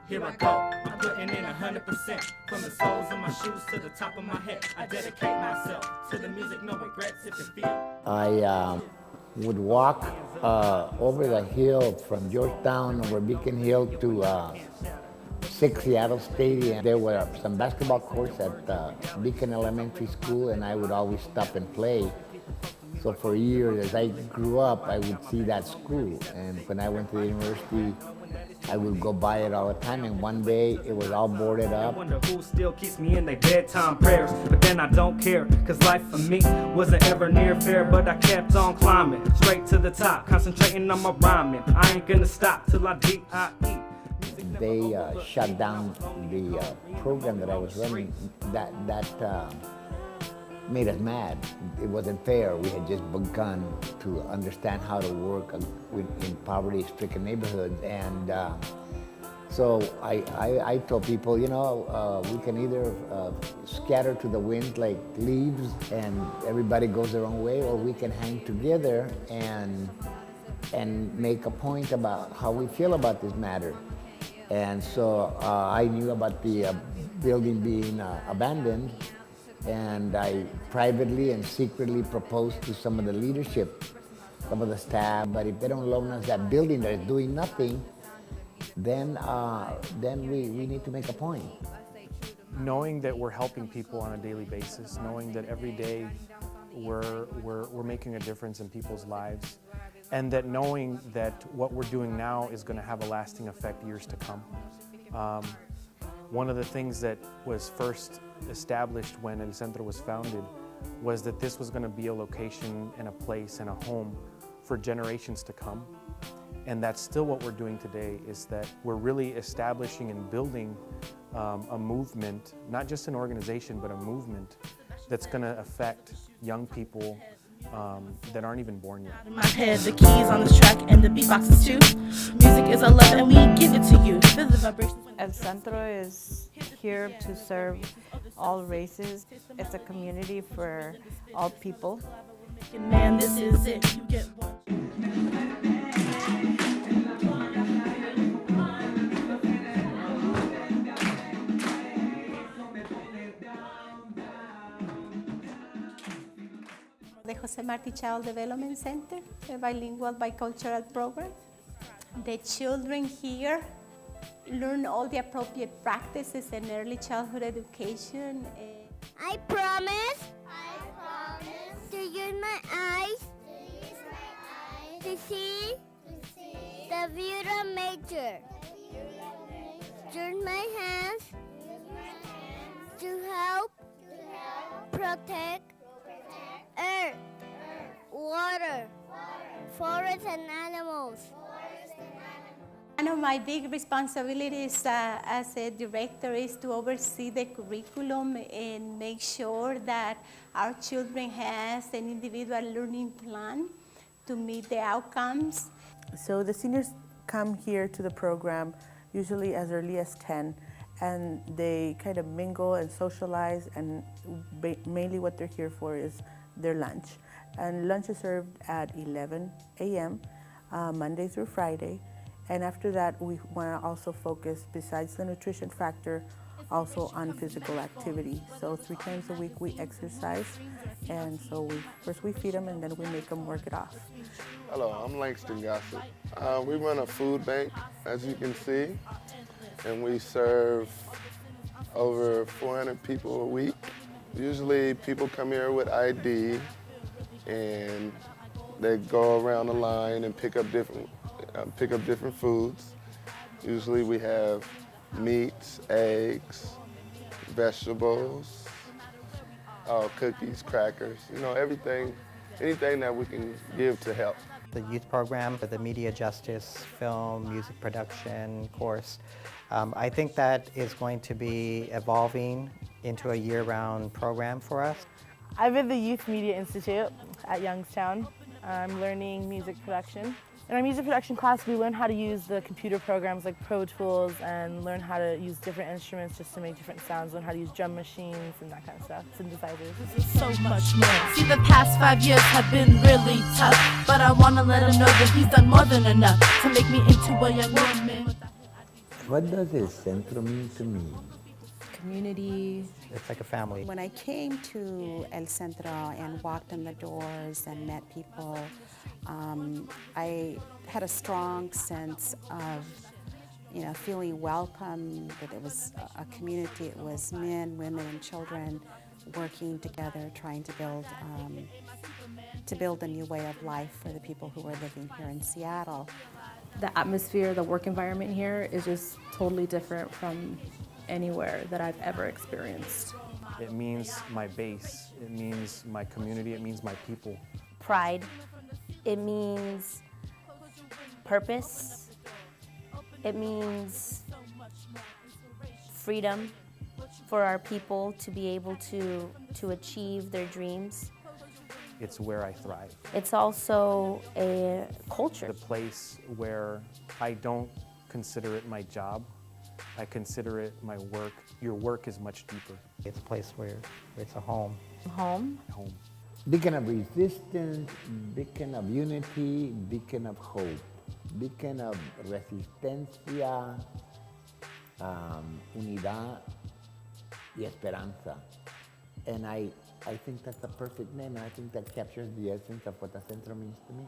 Here I go, I'm putting in 100%. From the soles of my shoes to the top of my head, I dedicate myself to the music, no regrets if you feel. I would walk over the hill from Georgetown over Beacon Hill to 6 Seattle Stadium. There were some basketball courts at Beacon Elementary School, and I would always stop and play. So for years, as I grew up, I would see that school. And when I went to the university, I would go by it all the time, and one day it was all boarded up. I wonder who still keeps me in their bedtime prayers, but then I don't care, cause life for me wasn't ever near fair, but I kept on climbing, straight to the top, concentrating on my rhyming. I ain't gonna stop till I D.I.E. They shut down the program that I was running. That made us mad. It wasn't fair. We had just begun to understand how to work in poverty-stricken neighborhoods, and so I told people, you know, we can either scatter to the wind like leaves and everybody goes their own way, or we can hang together and make a point about how we feel about this matter. And so I knew about the building being abandoned, and I privately and secretly proposed to some of the leadership, some of the staff, but if they don't loan us that building that is doing nothing, then we need to make a point. Knowing that we're helping people on a daily basis, knowing that every day we're making a difference in people's lives, and that knowing that what we're doing now is going to have a lasting effect years to come. One of the things that was first established when El Centro was founded was that this was going to be a location and a place and a home for generations to come. And that's still what we're doing today, is that we're really establishing and building a movement, not just an organization, but a movement that's going to affect young people that aren't even born yet. In my head, the keys on this track and the beatboxes too. Music is a love and we give it to you. Feel the vibrations. El Centro is here to serve all races. It's a community for all people. Man, this is it. You get one. The Jose Marti Child Development Center, a bilingual bicultural program. The children here learn all the appropriate practices in early childhood education. I promise to use my eyes to see the beautiful nature. Use my hands to help protect earth, water, forests and animals. One of my big responsibilities as a director is to oversee the curriculum and make sure that our children has an individual learning plan to meet the outcomes. So the seniors come here to the program usually as early as 10, and they kind of mingle and socialize, and mainly what they're here for is their lunch. And lunch is served at 11 a.m. Monday through Friday. And after that, we want to also focus, besides the nutrition factor, also on physical activity. So 3 times a week we exercise, and so first we feed them and then we make them work it off. Hello, I'm Langston Gossett. We run a food bank, as you can see, and we serve over 400 people a week. Usually people come here with ID, and they go around the line and pick up different foods. Usually we have meats, eggs, vegetables, cookies, crackers, you know, anything that we can give to help. The youth program, the media justice, film, music production course, I think that is going to be evolving into a year-round program for us. I'm at the Youth Media Institute at Youngstown. I'm learning music production. In our music production class, we learn how to use the computer programs like Pro Tools and learn how to use different instruments just to make different sounds, learn how to use drum machines and that kind of stuff, synthesizers. This is so much more. See, the past 5 years have been really tough, but I want to let him know that he's done more than enough to make me into a young woman. What does el centro mean to me? Community. It's like a family. When I came to El Centro and walked in the doors and met people, I had a strong sense of, feeling welcome, that it was a community. It was men, women, and children working together, trying to build a new way of life for the people who were living here in Seattle. The atmosphere, the work environment here is just totally different from anywhere that I've ever experienced. It means my base, it means my community, it means my people. Pride. It means purpose. It means freedom for our people to be able to achieve their dreams. It's where I thrive. It's also a culture. The place where I don't consider it my job, I consider it my work. Your work is much deeper. It's a place where it's a home. Home. Home. Beacon of resistance, beacon of unity, beacon of hope, beacon of resistencia, unidad y esperanza. And I think that's the perfect name, and I think that captures the essence of what the centro means to me.